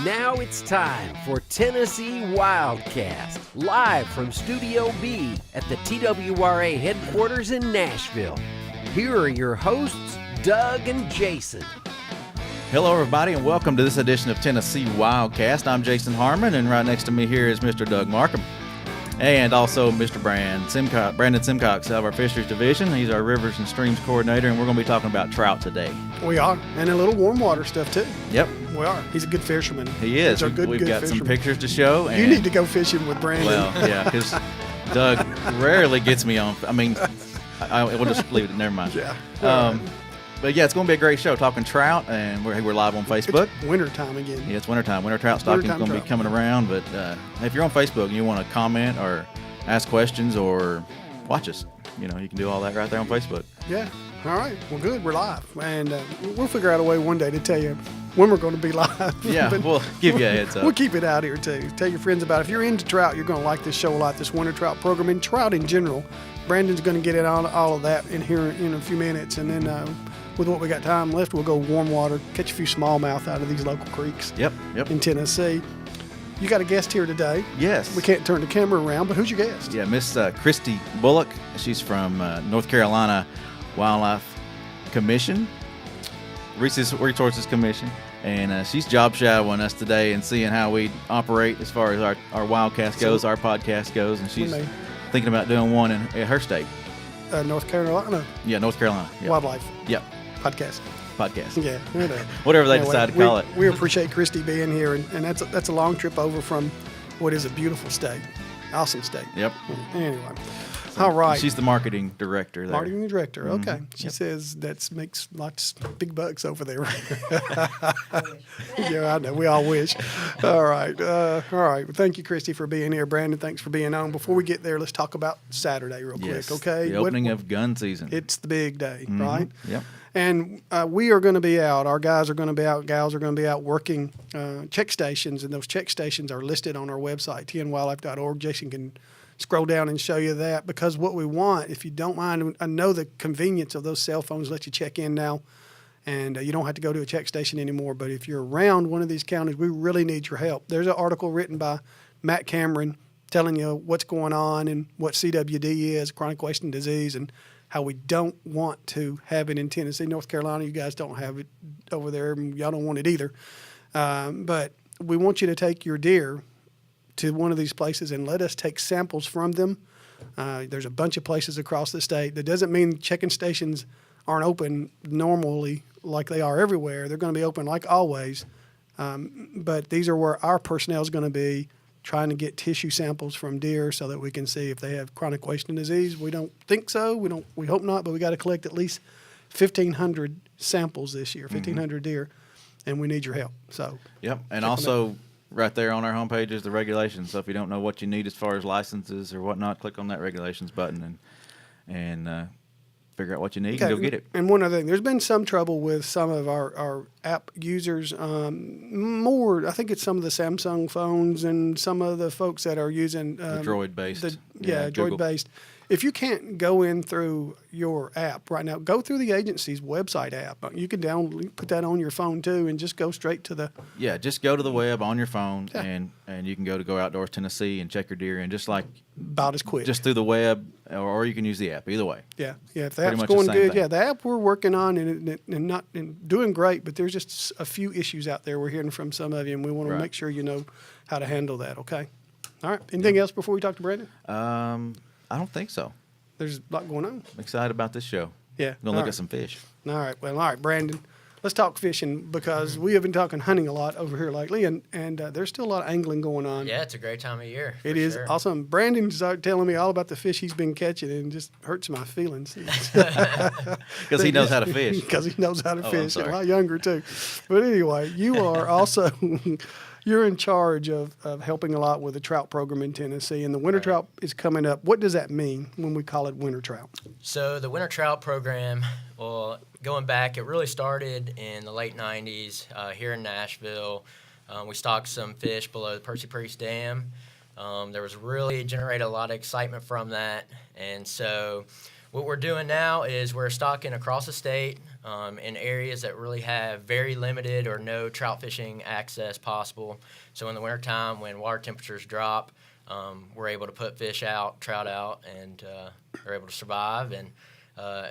Now it's time for Tennessee WildCast, live from Studio B at the TWRA headquarters in Nashville. Here are your hosts, Doug and Jason. Hello, everybody, and welcome to this edition of Tennessee WildCast. I'm Jason Harmon, and right next to me here is Mr. Doug Markham, and also Mr. Brandon Simcox of our Fisheries Division. He's our Rivers and Streams Coordinator, and we're going to be talking about trout today. We are, and a little warm water stuff, too. Yep. We are. He's a good fisherman. He is. We've got fisherman. some pictures to show. And, you need to go fishing with Brandon. Well, yeah, because Doug rarely gets me on. I mean, we'll just leave it. Never mind. Yeah. But yeah, it's going to be a great show talking trout, and we're live on Facebook. It's wintertime again. Yeah, it's wintertime. Winter trout stocking is going to be coming around. But if you're on Facebook and you want to comment or ask questions or watch us, you can do all that right there on Facebook. Yeah. All right. Well, good. We're live. And we'll figure out a way one day to tell you when we're going to be live. Yeah, we'll give you a heads up. We'll keep it out here, too. Tell your friends about it. If you're into trout, you're going to like this show a lot, this winter trout program, and trout in general. Brandon's going to get in all of that in here in a few minutes. And then with what we got time left, we'll go warm water, catch a few smallmouth out of these local creeks in Tennessee. You got a guest here today. Yes. We can't turn the camera around, but who's your guest? Yeah, Miss Christy Bullock. She's from North Carolina Wildlife Commission, Resources Commission, and she's job shadowing us today and seeing how we operate as far as our WildCast goes, our podcast goes, and she's thinking about doing one in her state. North Carolina? Yeah, North Carolina. Yep. Wildlife. Yep. Podcast. Yeah, whatever they decide to call it. We appreciate Christy being here, and that's a long trip over from what is a beautiful state, awesome state. Yep. Anyway, all right. She's the marketing director there. Marketing director. Mm-hmm. Okay. She says that makes lots of big bucks over there. Yeah, I know. We all wish. All right. Well, thank you, Christy, for being here. Brandon, thanks for being on. Before we get there, let's talk about Saturday real quick. Okay. The opening of gun season. It's the big day, mm-hmm. right? Yep. And we are going to be out. Our guys are going to be out. Gals are going to be out working check stations, and those check stations are listed on our website, tnwildlife.org. Jason can scroll down and show you that, because what we want, if you don't mind, I know the convenience of those cell phones let you check in now, and you don't have to go to a check station anymore. But if you're around one of these counties, we really need your help. There's an article written by Matt Cameron telling you what's going on and what CWD is, chronic wasting disease, and how we don't want to have it in Tennessee. North Carolina, you guys don't have it over there, and y'all don't want it either. But we want you to take your deer to one of these places and let us take samples from them. There's a bunch of places across the state. That doesn't mean checking stations aren't open normally like they are everywhere. They're going to be open like always. But these are where our personnel is going to be trying to get tissue samples from deer so that we can see if they have chronic wasting disease. We don't think so. We hope not, but we got to collect at least 1,500 samples this year, 1,500 deer, and we need your help. So yep, and also right there on our homepage is the regulations. So if you don't know what you need as far as licenses or whatnot, click on that regulations button and figure out what you need and go get it. And one other thing, there's been some trouble with some of our app users. I think it's some of the Samsung phones and some of the folks that are using the Droid-based. Droid-based. If you can't go in through your app right now, go through the agency's website app. You can put that on your phone too, and just go straight to the. Yeah, just go to the web on your phone, and you can go Outdoors Tennessee and check your deer in just like about as quick. Just through the web, or you can use the app. Either way. Yeah. If the app's going good, the app we're working on and doing great, but there's just a few issues out there we're hearing from some of you, and we want to make sure you know how to handle that. Okay. All right. Anything else before we talk to Brandon? I don't think so. There's a lot going on. I'm excited about this show. Yeah. We're going to look at some fish. All right. Well, all right, Brandon. Let's talk fishing, because we have been talking hunting a lot over here lately, and there's still a lot of angling going on. Yeah, it's a great time of year. It is awesome. Brandon's telling me all about the fish he's been catching, and it just hurts my feelings. Because he knows how to fish. Because he knows how to fish. A lot younger, too. But anyway, you are also... You're in charge of helping a lot with the trout program in Tennessee, and the winter trout is coming up. What does that mean when we call it winter trout? So the winter trout program, well, going back, it really started in the late 90s here in Nashville. We stocked some fish below the Percy Priest Dam. There was really generated a lot of excitement from that, and so What we're doing now is we're stocking across the state in areas that really have very limited or no trout fishing access possible. So in the wintertime, when water temperatures drop, we're able to put trout out, and are able to survive and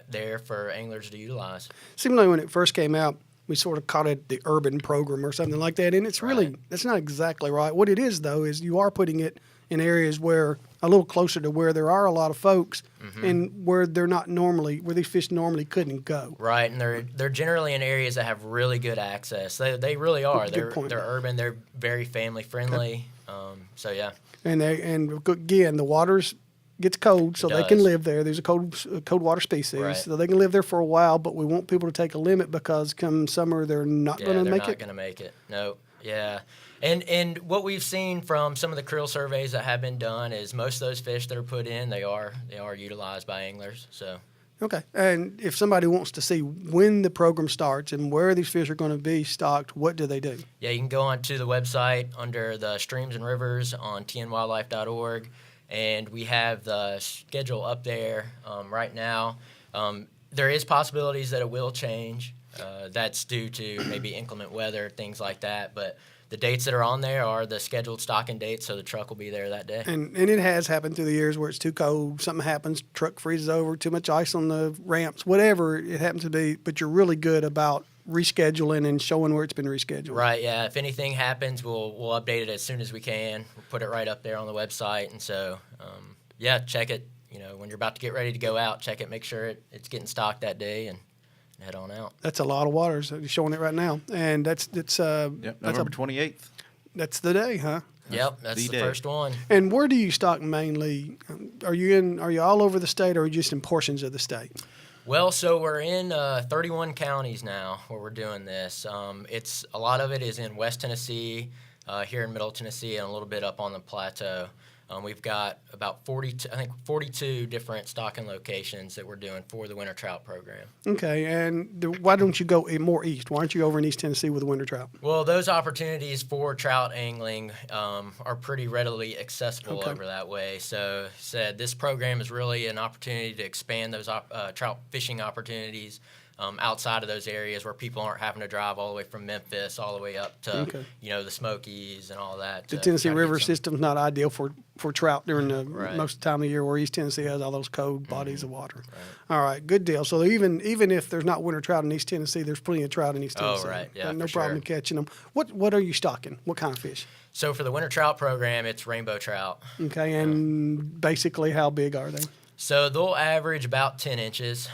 there for anglers to utilize. Seemed like when it first came out, we sort of called it the urban program or something like that, and it's really, that's not exactly right. What it is, though, is you are putting it in areas where a little closer to where there are a lot of folks, and where they're not normally, where these fish normally couldn't go. Right, and they're generally in areas that have really good access. They really are. They're urban. They're very family friendly. So yeah. And again, the water's gets cold, so they can live there. There's a cold water species, so they can live there for a while. But we want people to take a limit because come summer they're not going to make it. They're not going to make it. No. Yeah. And what we've seen from some of the creel surveys that have been done is most of those fish that are put in, they are utilized by anglers. So. Okay. And if somebody wants to see when the program starts and where these fish are going to be stocked, what do they do? Yeah, you can go onto the website under the streams and rivers on tnwildlife.org. And we have the schedule up there right now. There is possibilities that it will change. That's due to maybe inclement weather, things like that. But the dates that are on there are the scheduled stocking dates, so the truck will be there that day. And it has happened through the years where it's too cold, something happens, truck freezes over, too much ice on the ramps, whatever it happens to be. But you're really good about rescheduling and showing where it's been rescheduled. Right, yeah. If anything happens, we'll update it as soon as we can. We'll put it right up there on the website. And so, yeah, check it. You know, when you're about to get ready to go out, check it, make sure it's getting stocked that day, and head on out. That's a lot of waters. You're showing it right now. And that's November 28th. That's the day, huh? Yep, that's the first one. And where do you stock mainly? Are you all over the state, or are you just in portions of the state? Well, so we're in 31 counties now where we're doing this. A lot of it is in West Tennessee, here in Middle Tennessee, and a little bit up on the plateau. We've got about 42 different stocking locations that we're doing for the winter trout program. Okay, and why don't you go more east? Why aren't you over in East Tennessee with the winter trout? Well, those opportunities for trout angling are pretty readily accessible over that way. So, this program is really an opportunity to expand those trout fishing opportunities outside of those areas where people aren't having to drive all the way from Memphis all the way up to the Smokies and all that. The Tennessee River system's not ideal for trout during the most of the time of year where East Tennessee has all those cold bodies of water. All right, good deal. So even if there's not winter trout in East Tennessee, there's plenty of trout in East Tennessee. Oh, right, yeah, no problem catching them. What are you stocking? What kind of fish? So for the winter trout program, it's rainbow trout. Okay, and basically how big are they? So they'll average about 10 inches.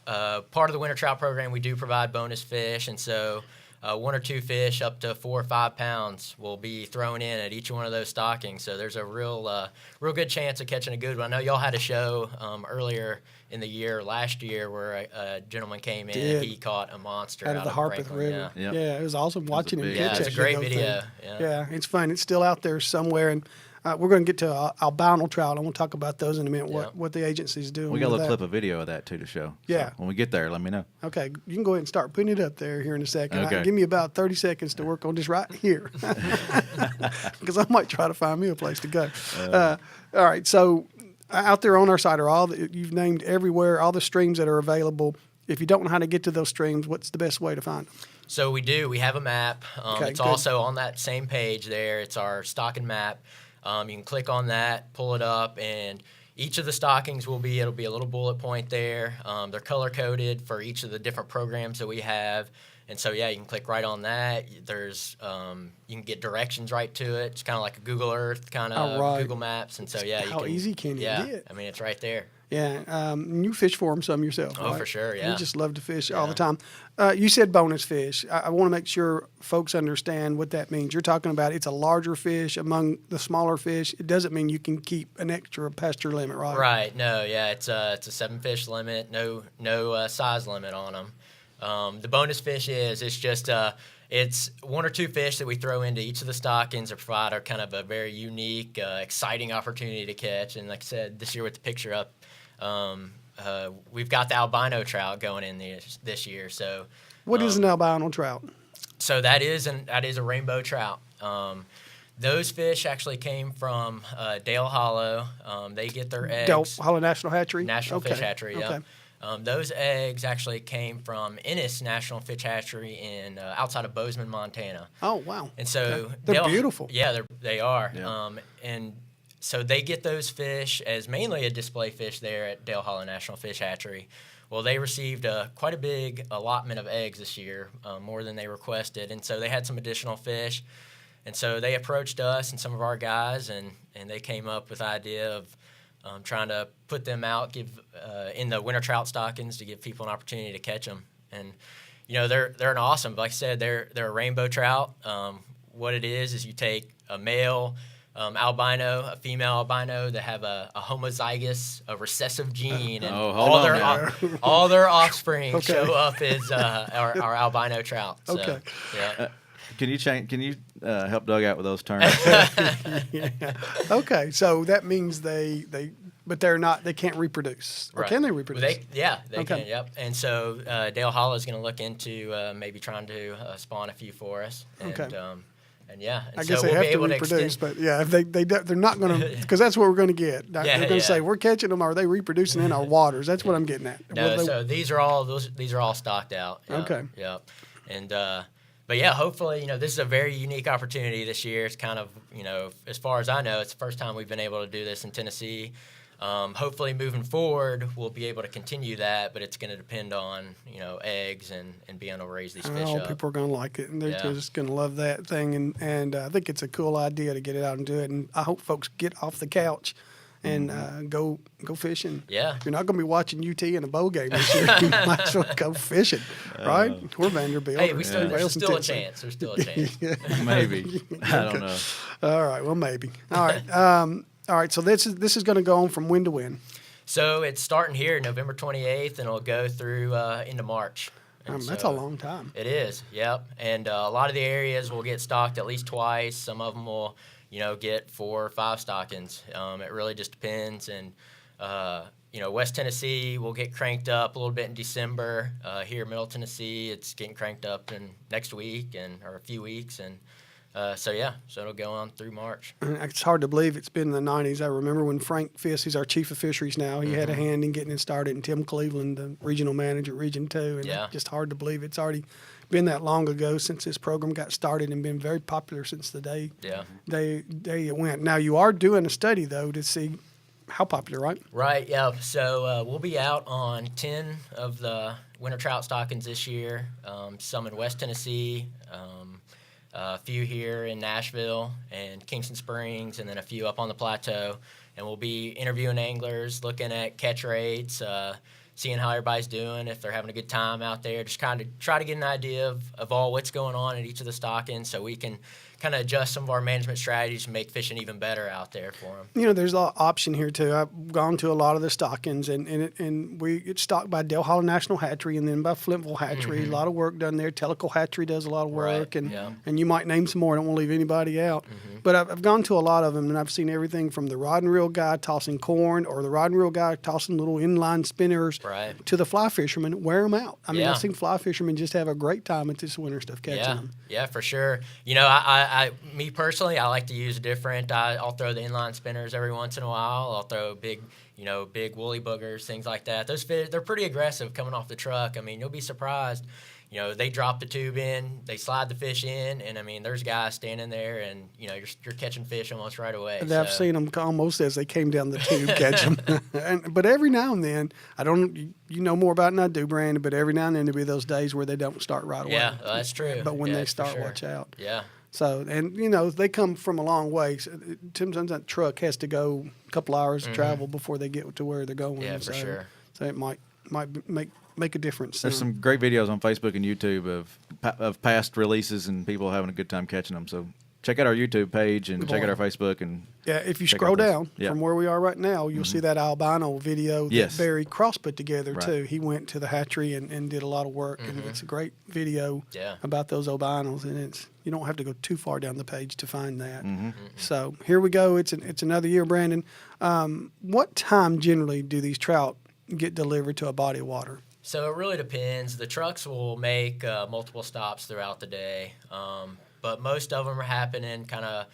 Part of the winter trout program, we do provide bonus fish, and so one or two fish up to 4 or 5 pounds will be thrown in at each one of those stockings. So there's a real good chance of catching a good one. I know y'all had a show earlier in the year, last year, where a gentleman came in and he caught a monster out of the Harpeth River. Yeah. Yeah, it was awesome watching him catch it. Yeah, it's a great video. Yeah, it's fun. It's still out there somewhere, and we're going to get to albino trout. I want to talk about those in a minute, what the agency's doing. We got a little clip of video of that, too, to show. Yeah. So when we get there, let me know. Okay. You can go ahead and start putting it up there here in a second. Okay. Give me about 30 seconds to work on this right here because I might try to find me a place to go. All right. So out there on our site are you've named everywhere, all the streams that are available. If you don't know how to get to those streams, what's the best way to find them? So we do. We have a map. It's also on that same page there. It's our stocking map. You can click on that, pull it up, and each of the stockings it'll be a little bullet point there. They're color-coded for each of the different programs that we have. And so, you can click right on that. There's you can get directions right to it. It's kind of like a Google Earth, kind of Google Maps. And so, how easy can you get? I mean, it's right there. Yeah, you fish for them some yourself. Oh, right? for sure, yeah. You just love to fish all the time. You said bonus fish. I want to make sure folks understand what that means. You're talking about it's a larger fish among the smaller fish. It doesn't mean you can keep an extra past your limit, right? Right. No. Yeah. It's a 7-fish limit. No size limit on them. The bonus fish it's just it's 1 or 2 fish that we throw into each of the stockings to provide kind of a very unique, exciting opportunity to catch. And like I said, this year with the picture up. We've got the albino trout going in this year. So, what is an albino trout? So that is a rainbow trout. Those fish actually came from Dale Hollow. They get their eggs. Dale Hollow National Hatchery? National Fish Hatchery, yeah. Okay. Those eggs actually came from Ennis National Fish Hatchery in outside of Bozeman, Montana. Oh, wow. And so they're beautiful. Yeah, they are. Yeah. And so they get those fish as mainly a display fish there at Dale Hollow National Fish Hatchery. Well, they received quite a big allotment of eggs this year, more than they requested, and so they had some additional fish. And so they approached us and some of our guys, and they came up with the idea of trying to put them out, in the winter trout stockings to give people an opportunity to catch them. And they're an awesome. Like I said, they're a rainbow trout. What it is you take a male albino, a female albino that have a homozygous, a recessive gene, and all their offspring show up as our albino trout. So, okay. Yeah. Can you help Doug out with those terms? Yeah. Okay, so that means they can't reproduce, or Right. can they reproduce? They can. Yep. And so Dale Hollow is going to look into maybe trying to spawn a few for us. And, Okay. And yeah, and I guess so they we'll have be to able reproduce, to extend. but yeah, if they're not going to, because that's what we're going to get. They're going to say we're catching them. Are they reproducing in our waters? That's what I'm getting at. No, so these are all stocked out. Yep. Okay. Yep. And but yeah, hopefully this is a very unique opportunity this year. It's kind of as far as I know, it's the first time we've been able to do this in Tennessee. Hopefully, moving forward, we'll be able to continue that, but it's going to depend on eggs and being able to raise these fish up. People are going to like it, and they're just going to love that thing. And I think it's a cool idea to get it out and do it. And I hope folks get off the couch and go fishing. Yeah. You're not going to be watching UT in a bow game this year. You might as well go fishing, right? We're Vanderbilt. Hey, there's still a chance. There's still a chance. Maybe. I don't know. All right. Well, maybe. All right. All right, so this is going to go on from when to when? So it's starting here November 28th, and it'll go through into March. That's a long time. It is, yep. And a lot of the areas will get stocked at least twice. Some of them will, get 4 or 5 stockings. It really just depends. And, West Tennessee will get cranked up a little bit in December. Here, Middle Tennessee, it's getting cranked up in next week or a few weeks. And so it'll go on through March. It's hard to believe it's been in the 90s. I remember when Frank Fisk, he's our chief of fisheries now, he had a hand in getting it started, and Tim Cleveland, the regional manager at Region 2. And it's just hard to believe it's already been that long ago since this program got started and been very popular since the day it went. Now, you are doing a study, though, to see how popular, right? Right, yeah. So we'll be out on 10 of the winter trout stockings this year, some in West Tennessee, a few here in Nashville and Kingston Springs, and then a few up on the plateau. And we'll be interviewing anglers, looking at catch rates, seeing how everybody's doing, if they're having a good time out there, just kind of try to get an idea of all what's going on at each of the stockings so we can kind of adjust some of our management strategies and make fishing even better out there for them. There's a lot of option here, too. I've gone to a lot of the stockings, and it's stocked by Dale Hollow National Hatchery and then by Flintville Hatchery. A lot of work done there. Tellico Hatchery does a lot of work, and you might name some more. I don't want to leave anybody out. But I've gone to a lot of them, and I've seen everything from the rod and reel guy tossing corn or the rod and reel guy tossing little inline spinners to the fly fishermen wear them out. I mean, I've seen fly fishermen just have a great time at this winter stuff catching them. Yeah, for sure. Me personally, I like to use different. I'll throw the inline spinners every once in a while. I'll throw big woolly boogers, things like that. Those fish, they're pretty aggressive coming off the truck. I mean, you'll be surprised. They drop the tube in, they slide the fish in, and I mean, there's guys standing there, and you're catching fish almost right away. I've seen them almost as they came down the tube catch them. But every now and then, you know more about it than I do, Brandon. But every now and then there'll be those days where they don't start right away. Yeah, that's true. But when they start, watch out. Yeah. So, and they come from a long way. So, sometimes that truck has to go a couple hours of travel before they get to where they're going. Yeah, for sure. So it might make a difference. There's some great videos on Facebook and YouTube of past releases and people having a good time catching them. So check out our YouTube page and check out our Facebook. And if you scroll down from where we are right now, you'll see that albino video that Barry Cross put together too. He went to the hatchery and did a lot of work, and it's a great video about those albinos, and you don't have to go too far down the page to find that. So here we go. It's another year, Brandon. What time generally do these trout get delivered to a body of water? So it really depends. The trucks will make multiple stops throughout the day, but most of them are happening kind of,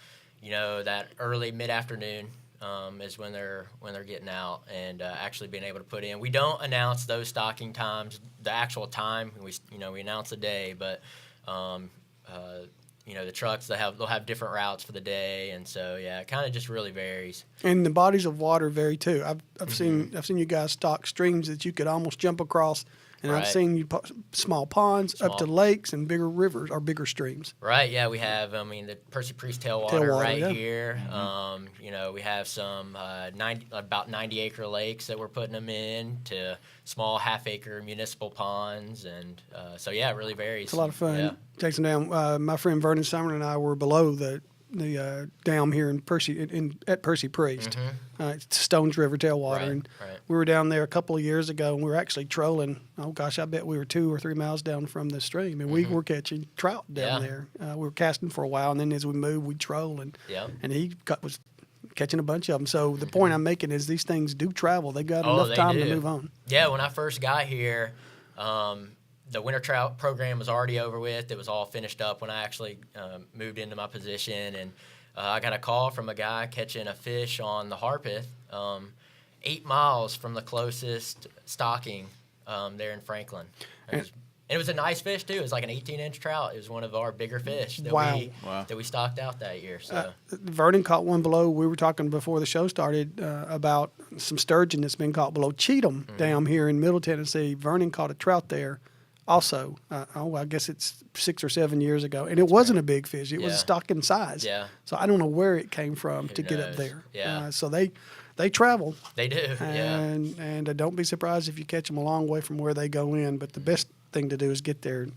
that early mid-afternoon is when they're getting out and actually being able to put in. We don't announce those stocking times, the actual time. We announce the day, but the trucks they'll have different routes for the day, and so it kind of just really varies. And the bodies of water vary too. I've seen you guys stock streams that you could almost jump across. And Right. I've seen you small ponds up to lakes and bigger rivers or bigger streams. Right, yeah, we have, the Percy Priest tailwater right yeah. here. We have some about 90-acre lakes that we're putting them in to small half-acre municipal ponds. And it really varies. It's a lot of fun. Yeah. Takes them down. My friend Vernon Summer and I were below the dam here in Percy at Percy Priest. It's Stones River tailwater, Right, and right. we were down there a couple of years ago, and we were actually trolling. Oh gosh, I bet we were 2 or 3 miles down from the stream, and we were catching trout down there. We were casting for a while, and then as we moved, we'd troll, and he was catching a bunch of them. So the point I'm making is these things do travel. They got enough time to move on. Yeah, when I first got here, the winter trout program was already over with. It was all finished up when I actually moved into my position, and I got a call from a guy catching a fish on the Harpeth 8 miles from the closest stocking there in Franklin. It was a nice fish, too. It was like an 18-inch trout. It was one of our bigger fish that we stocked out that year. So Vernon caught one below. We were talking before the show started about some sturgeon that's been caught below Cheatham Dam here in Middle Tennessee. Vernon caught a trout there also. I guess it's 6 or 7 years ago. And it wasn't a big fish. It was a stocking size. Yeah. So I don't know where it came from to get up there. Yeah. So they travel. They do, And don't be surprised if you catch them a long way from where they go in. But the best thing to do is get there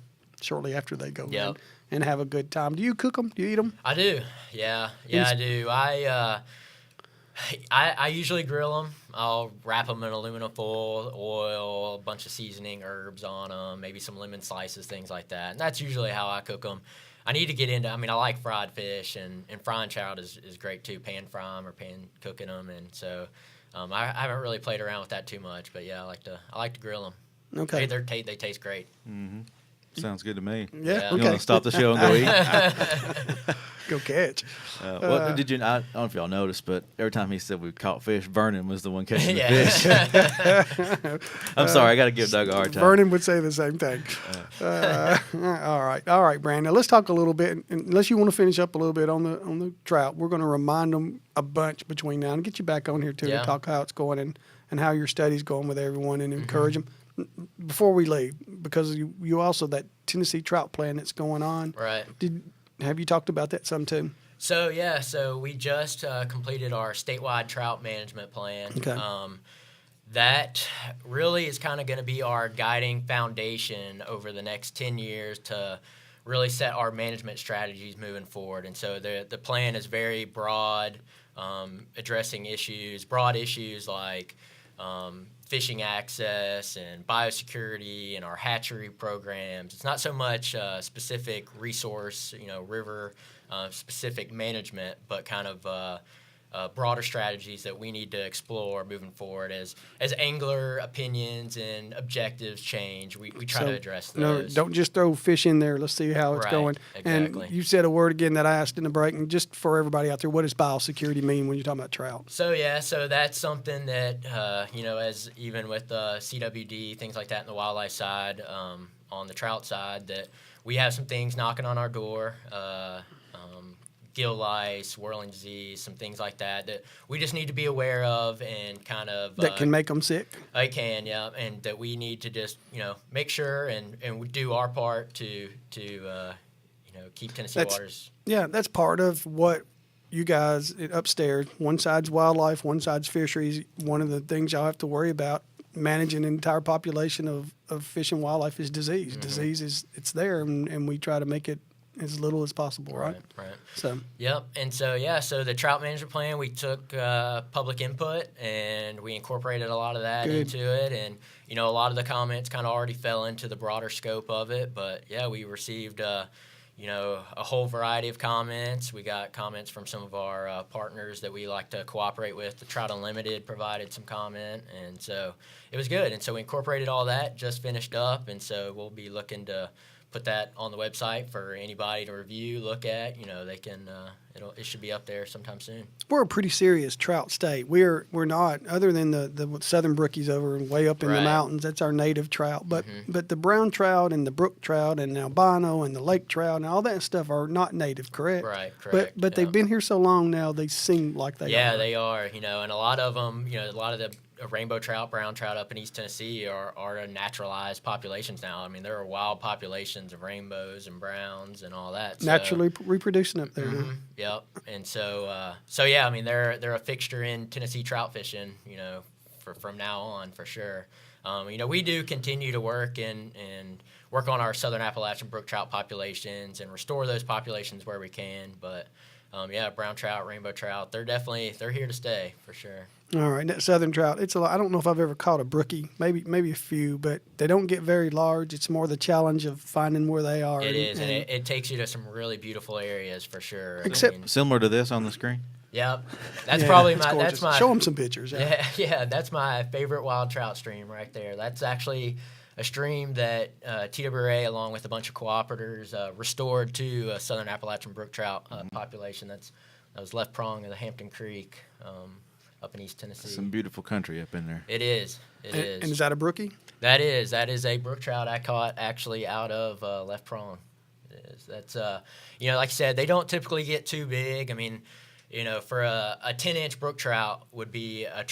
shortly after they go in and have a good time. Do you cook them? Do you eat them? I do. Yeah, I do. I usually grill them. I'll wrap them in aluminum foil, oil, a bunch of seasoning, herbs on them, maybe some lemon slices, things like that. And that's usually how I cook them. I need to get into. I like fried fish, and frying trout is great too. Pan fry them or pan cooking them, and so I haven't really played around with that too much. But yeah, I like to grill them. Okay. They taste great. Mm-hmm. Sounds good to me. Yeah. You Okay. want to stop the show and go eat? Go catch. What did you? I don't know if y'all noticed, but every time he said we caught fish, Vernon was the one catching the fish. I'm sorry, I got to give Doug a hard time. Vernon would say the same thing. All right, Brandon. Now let's talk a little bit. Unless you want to finish up a little bit on the trout, we're going to remind them a bunch between now and get you back on here too to talk how it's going and how your study's going with everyone and encourage them. Before we leave, because you also that Tennessee trout plan that's going on. Right. Have you talked about that some too? So we just completed our statewide trout management plan. Okay. That really is kind of going to be our guiding foundation over the next 10 years to really set our management strategies moving forward. And so the plan is very broad, addressing broad issues like fishing access and biosecurity and our hatchery programs. It's not so much specific resource, river specific management, but kind of broader strategies that we need to explore moving forward as angler opinions and objectives change. We try to address those. No, don't just throw fish in there. Let's see how it's going. Exactly. And you said a word again that I asked in the break. And just for everybody out there, what does biosecurity mean when you're talking about trout? So that's something that as even with CWD, things like that in the wildlife side, on the trout side, that we have some things knocking on our door. Gill lice, whirling disease, some things like that we just need to be aware of and kind of that can make them sick. I can, yeah, and that we need to just make sure and we do our part to keep Tennessee waters. Yeah, that's part of what you guys upstairs. One side's wildlife, one side's fisheries. One of the things y'all have to worry about managing an entire population of fish and wildlife is disease. Mm-hmm. Disease it's there, and we try to make it as little as possible, right? Right. So. Yep. And so the trout management plan, we took public input and we incorporated a lot of that into it, and a lot of the comments kind of already fell into the broader scope of it. But we received a whole variety of comments. We got comments from some of our partners that we like to cooperate with. The Trout Unlimited provided some comment, and so it was good. And so we incorporated all that. Just finished up, and so we'll be looking to put that on the website for anybody to review, look at. They can. It should be up there sometime soon. We're a pretty serious trout state. We're not, other than the southern brookies over and way up in the mountains. That's our native trout. But but the brown trout and the brook trout and albino and the lake trout and all that stuff are not native, correct? Right, correct. But they've been here so long now, they seem like they are. Yeah, they are. And a lot of them, a lot of the rainbow trout, brown trout up in East Tennessee are naturalized populations now. I mean, there are wild populations of rainbows and browns and all that. Naturally reproducing up there. Huh? Yep. And so yeah, I mean, they're a fixture in Tennessee trout fishing, from now on for sure. We do continue to work and work on our southern Appalachian brook trout populations and restore those populations where we can. But yeah, brown trout, rainbow trout, they're here to stay for sure. All right, that southern trout, it's a lot. I don't know if I've ever caught a brookie, maybe a few, but they don't get very large. It's more the challenge of finding where they are. It is, and it takes you to some really beautiful areas for sure. Similar to this on the screen. Yep, that's probably that's my. Show them some pictures. Yeah, that's my favorite wild trout stream right there. That's actually a stream that TWRA, along with a bunch of cooperators, restored to a southern Appalachian brook trout population. That was left prong of the Hampton Creek. Up in East Tennessee. Some beautiful country up in there. It is. It is. And is that a brookie? That is a brook trout I caught actually out of left prong. It is. That's like I said, they don't typically get too big. I mean, for a 10-inch brook trout would be a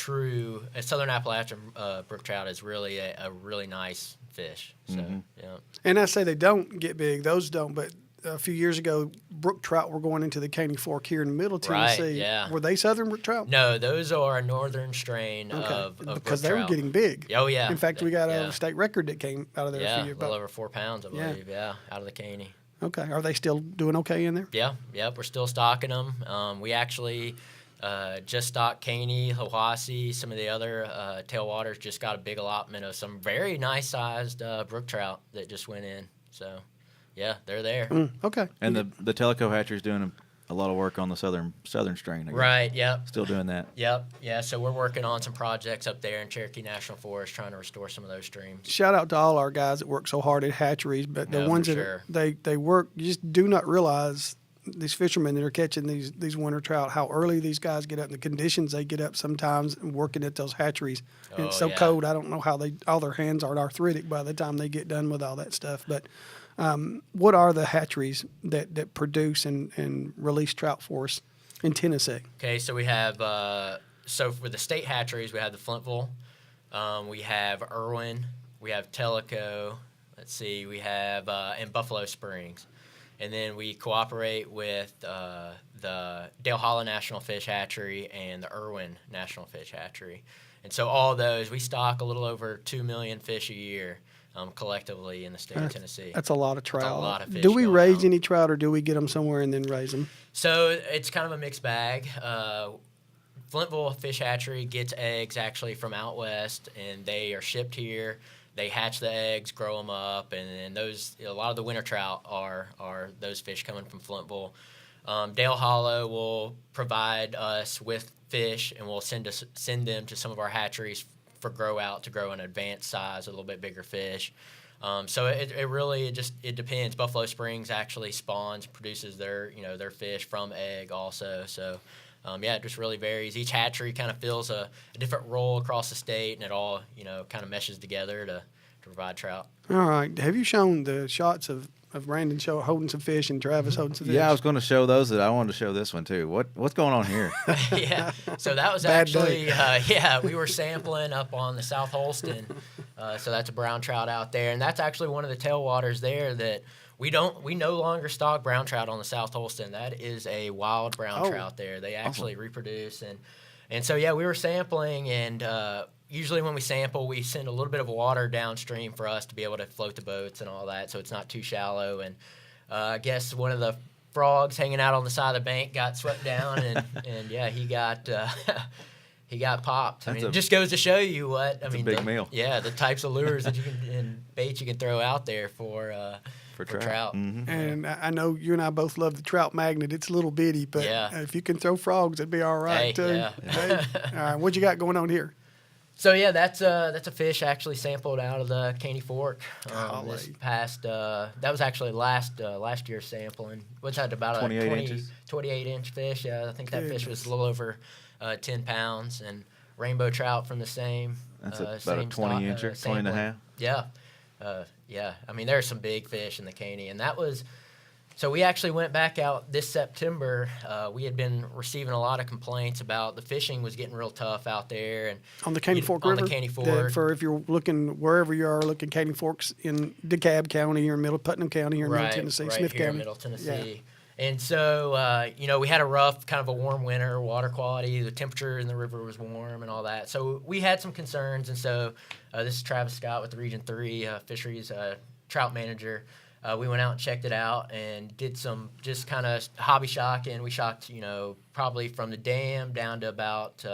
southern Appalachian brook trout is really a really nice fish. So yeah. And I say they don't get big; those don't, but. A few years ago, brook trout were going into the Caney Fork here in Middle Tennessee. Right, yeah. Were they southern brook trout? No, those are a northern strain of because brook they were getting big. Oh, yeah. In fact, we got a state record that came out of there. Yeah, a few, a little over 4 pounds, I believe, out of the Caney. Okay. Are they still doing okay in there? Yeah, we're still stocking them. We actually just stocked Caney, Hiwassee, some of the other tailwaters just got a big allotment of some very nice-sized brook trout that just went in, so... Yeah, they're there. Okay. And the Teleco hatchery's doing a lot of work on the southern strain. I guess. Right. Yep. Still doing that. Yep. Yeah. So we're working on some projects up there in Cherokee National Forest, trying to restore some of those streams. Shout out to all our guys that work so hard at hatcheries, but the ones that they work, you just do not realize these fishermen that are catching these winter trout, how early these guys get up, and the conditions they get up sometimes working at those hatcheries. And it's so cold. I don't know how all their hands are arthritic by the time they get done with all that stuff, but. What are the hatcheries that produce and release trout for us in Tennessee? Okay, so we have so for the state hatcheries, we have the Flintville, we have Irwin, we have Tellico. Let's see, we have in Buffalo Springs, and then we cooperate with the Dale Hollow National Fish Hatchery and the Irwin National Fish Hatchery, and so all those we stock a little over 2 million fish a year. Collectively in the state of Tennessee. That's a lot of trout. That's a lot of fish. Do we raise any trout, or do we get them somewhere and then raise them? So it's kind of a mixed bag. Flintville Fish Hatchery gets eggs actually from out west, and they are shipped here. They hatch the eggs, grow them up, and then a lot of the winter trout are those fish coming from Flintville. Dale Hollow will provide us with fish, and we'll send them to some of our hatcheries for grow out to grow an advanced size, a little bit bigger fish. So it really depends. Buffalo Springs actually produces their fish from egg also. So it just really varies. Each hatchery kind of fills a different role across the state, and it all kind of meshes together to provide trout. All right. Have you shown the shots of Brandon holding some fish and Travis holding some fish? Yeah, I was going to show those. I wanted to show this one too. What's going on here? Yeah, so that was we were sampling up on the South Holston. So that's a brown trout out there, and that's actually one of the tailwaters there that we no longer stock brown trout on the South Holston. That is a wild brown trout there. They actually reproduce, and so we were sampling, and usually when we sample, we send a little bit of water downstream for us to be able to float the boats and all that, so it's not too shallow. And I guess one of the frogs hanging out on the side of the bank got swept down, and he got popped. It just goes to show you what a big meal. Yeah, the types of lures that you can and baits you can throw out there for trout. Mm-hmm. And I know you and I both love the trout magnet. It's a little bitty, but if you can throw frogs, it'd be all right too. Yeah. Hey. All right, what you got going on here? So yeah, that's a fish actually sampled out of the Caney Fork. This past that was actually last year's sampling. What's that, about 28 inch fish? Yeah, I think that fish was a little over 10 pounds. And rainbow trout from the same. That's about a 20 incher, 20 and a half. Yeah, yeah. I mean, there's some big fish in the Caney, and that was. So we actually went back out this September. We had been receiving a lot of complaints about the fishing was getting real tough out there, and on the Caney Fork River. On the Caney Fork. For if you're looking wherever you are, looking Caney Forks in DeKalb County or Middle Putnam County or Middle Tennessee, Smith here County, in Middle Tennessee. Yeah. And so we had a rough, kind of a warm winter. Water quality, the temperature in the river was warm, and all that. So we had some concerns, and so this is Travis Scott with the Region 3 Fisheries Trout Manager. We went out and checked it out and did some just kind of hobby shocking. We shocked, probably from the dam down to about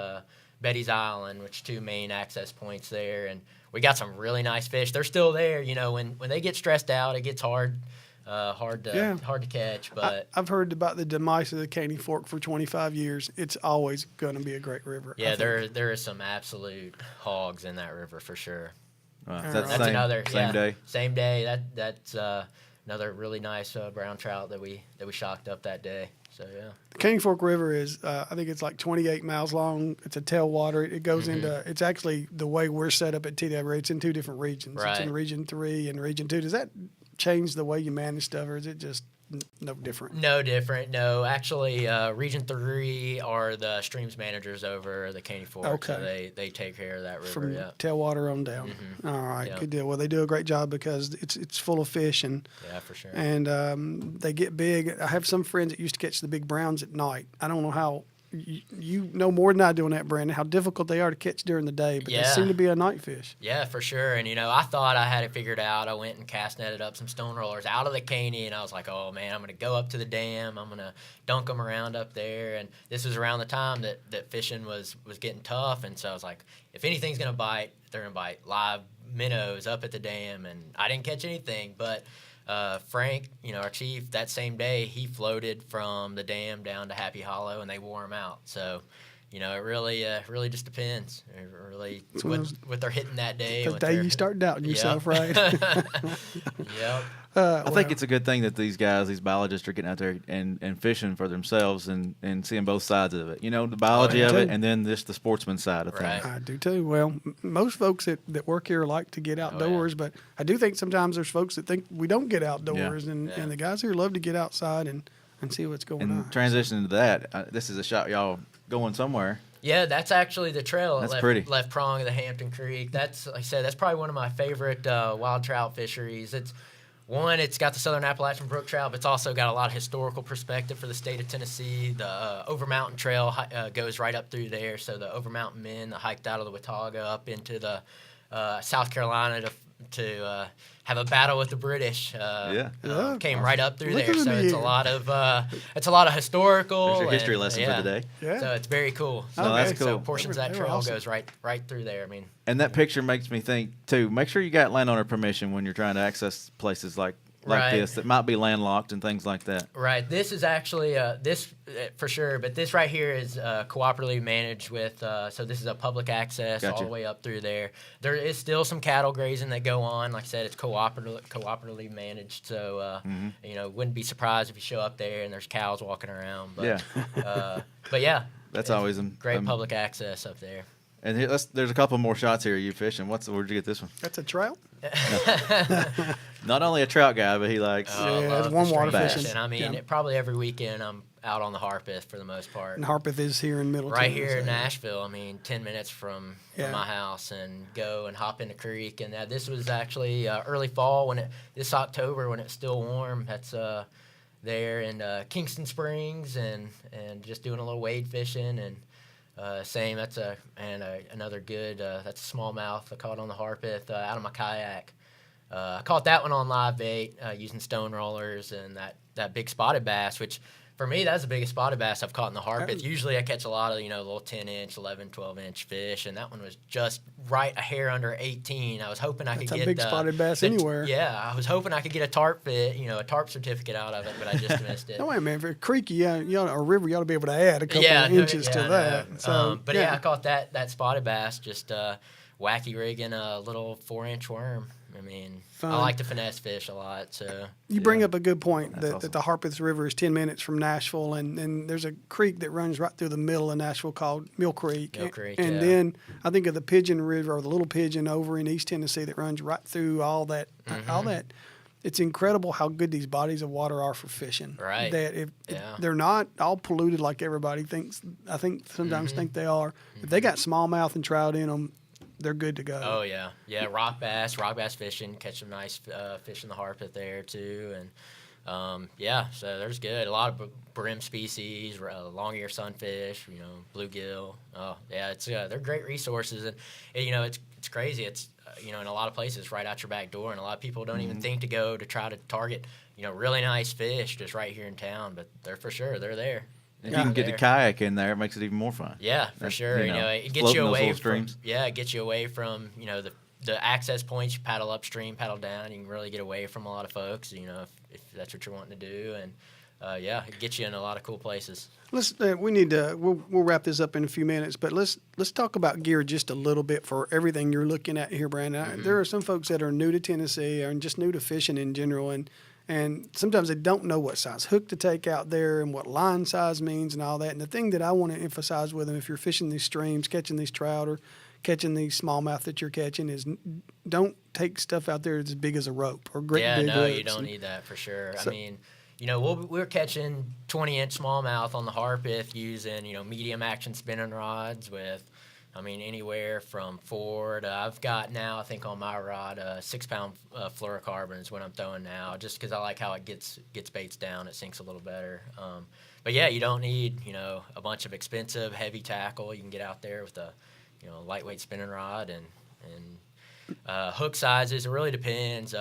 Betty's Island, which 2 main access points there. And we got some really nice fish. They're still there. When they get stressed out, it gets hard to catch. But I've heard about the demise of the Caney Fork for 25 years. It's always going to be a great river. Yeah, there is some absolute hogs in that river for sure. That's Same day. That's another really nice brown trout that we shocked up that day. So yeah. The Caney Fork River is I think it's like 28 miles long. It's a tailwater. It goes into. It's actually the way we're set up at TW. It's in 2 different regions. Right. It's in Region 3 and Region 2. Does that change the way you manage stuff, or is it just no different? No different. No, actually, Region 3 are the streams managers over the Caney Fork. Okay. So they take care of that river. From yeah. tailwater on down. Mm-hmm. All right, Yeah. good deal. Well, they do a great job because it's full of fish and Yeah, for sure. and they get big. I have some friends that used to catch the big browns at night. I don't know how. You know more than I do on that, Brandon, how difficult they are to catch during the day, but they seem to be a night fish. Yeah, for sure. And, I thought I had it figured out. I went and cast netted up some stone rollers out of the Caney, and I was like, oh, man, I'm going to go up to the dam. I'm going to dunk them around up there. And this was around the time that fishing was getting tough, and so I was like, if anything's going to bite, they're going to bite live minnows up at the dam. And I didn't catch anything, but Frank, our chief, that same day, he floated from the dam down to Happy Hollow, and they wore him out. So, it really just depends. It really what they're hitting that day. The day you start doubting yourself, right? Yep. I think it's a good thing that these biologists are getting out there and fishing for themselves and seeing both sides of it. The biology of it, and then just the sportsman side of things. I do too. Well, most folks that work here like to get outdoors, but I do think sometimes there's folks that think we don't get outdoors, and the guys here love to get outside and see what's going on. Transitioning to that, this is a shot y'all going somewhere. Yeah, that's actually the trail. That's left prong of the Hampton Creek. That's, like I said, that's probably one of my favorite wild trout fisheries. It's got the Southern Appalachian Brook trout, but it's also got a lot of historical perspective for the state of Tennessee. The Over Mountain Trail goes right up through there. So the Over Mountain men hiked out of the Watauga up into the South Carolina to have a battle with the British. Came right up through there. So it's a lot of historical. There's your history lesson for today. Yeah. So it's very cool. So that's cool. So portions of that trail goes right through there. I mean. And that picture makes me think too. Make sure you got landowner permission when you're trying to access places like this that might be landlocked and things like that. Right. This is actually this for sure, but this right here is cooperatively managed with. So this is a public access all the way up through there. There is still some cattle grazing that go on. Like I said, it's cooperatively managed. So wouldn't be surprised if you show up there and there's cows walking around. But, but yeah, that's always great public access up there. And there's a couple more shots here. You fishing? Where'd you get this one? That's a trout. Not only a trout guy, but he likes. It's warm water fishing. I mean, probably every weekend I'm out on the Harpeth for the most part. And Harpeth is here in Middle Right here in Nashville. I mean, 10 minutes from my house, and go and hop in the creek. And this was actually early fall this October when it's still warm. That's there in Kingston Springs, and just doing a little wade fishing and. Same. That's another good. That's a smallmouth. I caught on the Harpeth out of my kayak. I caught that one on live bait using stone rollers and that big spotted bass, which for me, that's the biggest spotted bass I've caught in the Harpeth. Usually I catch a lot of, little 10-inch, 11, 12-inch fish, and that one was just right a hair under 18. I was hoping I could get a big spotted bass anywhere. Yeah, I was hoping I could get a tarp fit, a tarp certificate out of it, but I just missed it. No, wait, man. For a creek, or river, you ought to be able to add a couple of inches to that. So, but I caught that spotted bass, just wacky rigging a little 4-inch worm. I mean, Fun. I like to finesse fish a lot. So you bring up a good point that, awesome. that the Harpeth River is 10 minutes from Nashville, and there's a creek that runs right through the middle of Nashville called Mill Creek. And then I think of the Pigeon River, or the Little Pigeon over in East Tennessee, that runs right through all that. It's incredible how good these bodies of water are for fishing. Right. That if they're not all polluted like everybody thinks, I think sometimes think they are. If they got smallmouth and trout in them, they're good to go. Oh, yeah. Yeah, rock bass fishing, catch some nice fish in the Harpeth there, too. And, so there's good. A lot of brim species, long-ear sunfish, bluegill. Oh, yeah, they're great resources. And, it's crazy. It's, in a lot of places right out your back door, and a lot of people don't even think to go to try to target, really nice fish just right here in town. But they're there. If you can get the kayak in there, it makes it even more fun. Yeah, for sure. It gets you away from it gets you away from the access points. You paddle upstream, paddle down. You can really get away from a lot of folks. If that's what you're wanting to do, and it gets you in a lot of cool places. We'll wrap this up in a few minutes, but let's talk about gear just a little bit for everything you're looking at here, Brandon. There are some folks that are new to Tennessee and just new to fishing in general, and sometimes they don't know what size hook to take out there and what line size means and all that. And the thing that I want to emphasize with them, if you're fishing these streams, catching these trout or catching these smallmouth that you're catching, is don't take stuff out there that's as big as a rope or great big hooks. You don't need that for sure. So, I mean, we're catching 20-inch smallmouth on the Harpeth using, medium action spinning rods with, anywhere from 4 to, I've got now, I think on my rod, 6-pound fluorocarbon is what I'm throwing now, just because I like how it gets baits down. It sinks a little better. But yeah, you don't need, a bunch of expensive, heavy tackle. You can get out there with a, lightweight spinning rod and hook sizes. It really depends.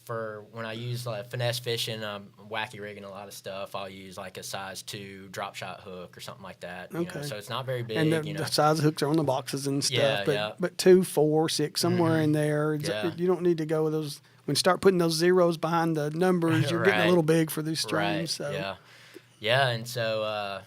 For when I use finesse fishing, wacky rigging a lot of stuff, I'll use like a size 2 drop shot hook or something like that. Okay. So it's not very big. And the size hooks are on the boxes and stuff. But 2, 4, 6, somewhere in there. You don't need to go with those. When you start putting those zeros behind the numbers, you're getting a little big for these streams. Right. So. Yeah, and so.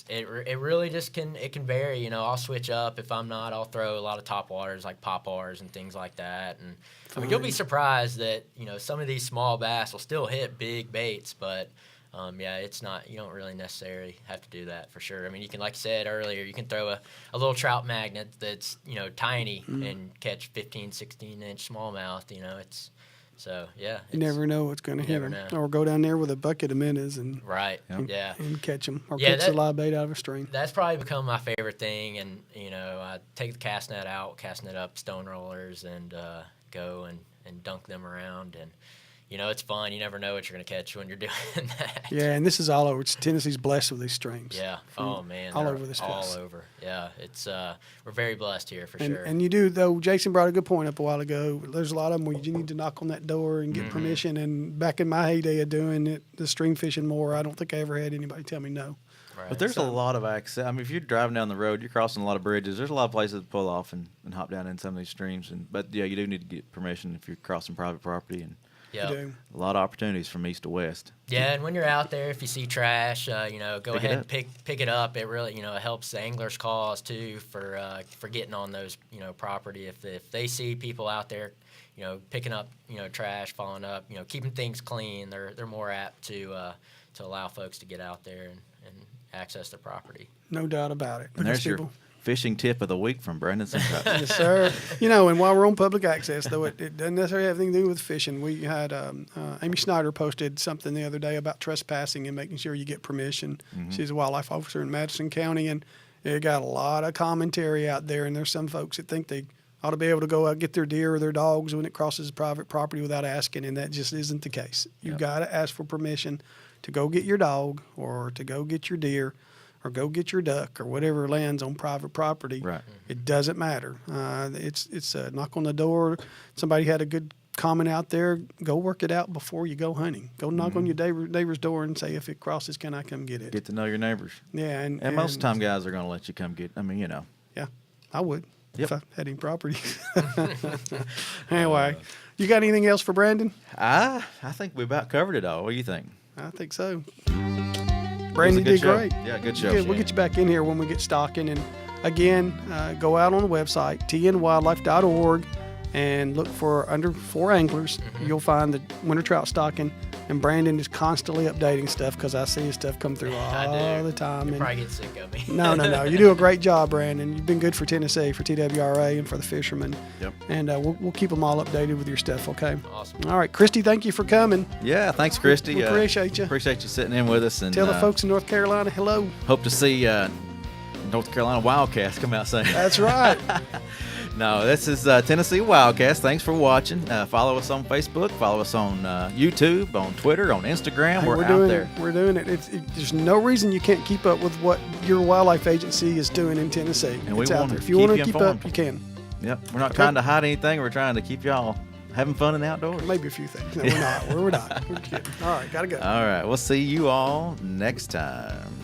It really just can vary. I'll switch up. If I'm not, I'll throw a lot of top waters like pop-wars and things like that. And you'll be surprised that some of these small bass will still hit big baits, but it's not. You don't really necessarily have to do that for sure. You can, like I said earlier, you can throw a little trout magnet that's tiny and catch 15, 16-inch smallmouth. It's. So, yeah. You never know what's going to hit them. Or go down there with a bucket of minnows and catch them. Or catch the live bait out of a stream. That's probably become my favorite thing. And, I take the cast net out, casting it up, stone rollers, and go and dunk them around. And, it's fun. You never know what you're going to catch when you're doing that. Yeah, and this is all over. Tennessee's blessed with these streams. Yeah. Oh, man. All over this place. All over. Yeah. It's we're very blessed here for sure. And you do, though. Jason brought a good point up a while ago. There's a lot of them where you need to knock on that door and get permission. And back in my heyday of doing it, the stream fishing more, I don't think I ever had anybody tell me no. Right. But there's a lot of access. If you're driving down the road, you're crossing a lot of bridges. There's a lot of places to pull off and hop down in some of these streams. But you do need to get permission if you're crossing private property. And yeah, a lot of opportunities from east to west. Yeah, and when you're out there, if you see trash, go ahead and pick it up. It really, it helps the angler's cause too for getting on those, property. If they see people out there, picking up, trash, following up, keeping things clean, they're more apt to allow folks to get out there and access their property. No doubt about it. And there's your fishing tip of the week from Brandon Simcox. Yes, sir. And while we're on public access, though, it doesn't necessarily have anything to do with fishing. We had Amy Snyder posted something the other day about trespassing and making sure you get permission. She's a wildlife officer in Madison County, and it got a lot of commentary out there. And there's some folks that think they ought to be able to go out and get their deer or their dogs when it crosses private property without asking, and that just isn't the case. You've got to ask for permission to go get your dog or to go get your deer or go get your duck or whatever lands on private property. Right. It doesn't matter. It's a knock on the door. Somebody had a good common out there, go work it out before you go hunting. Go knock on your neighbor's door and say, if it crosses, can I come get it? Get to know your neighbors. Yeah. And most of the time, guys are going to let you come get, Yeah, I would if I had any property. Anyway, you got anything else for Brandon? I think we about covered it all. What do you think? I think so. Brandon did show. great. Yeah, good show. We'll get you back in here when we get stocking. And again, go out on the website, tnwildlife.org, and look for under 4 anglers. You'll find the winter trout stocking. And Brandon is constantly updating stuff because I see his stuff come through all the time. You probably get sick of me. No. You do a great job, Brandon. You've been good for Tennessee, for TWRA, and for the fishermen. Yep. And we'll keep them all updated with your stuff, okay? Awesome. All right, Christy, thank you for coming. Yeah, thanks, Christy. We appreciate you. Appreciate you sitting in with us. And Tell the folks in North Carolina hello. Hope to see North Carolina WildCast come out soon. That's right. No, this is Tennessee WildCast. Thanks for watching. Follow us on Facebook. Follow us on YouTube, on Twitter, on Instagram. Hey, we're out there. We're doing it. There's no reason you can't keep up with what your wildlife agency is doing in Tennessee. And we it's out want there. to If you keep want to you keep informed. up, you can. Yep. We're not trying to hide anything. We're trying to keep y'all having fun in the outdoors. Maybe a few things. No, we're not. We're not. We're kidding. All right, gotta go. All right. We'll see you all next time.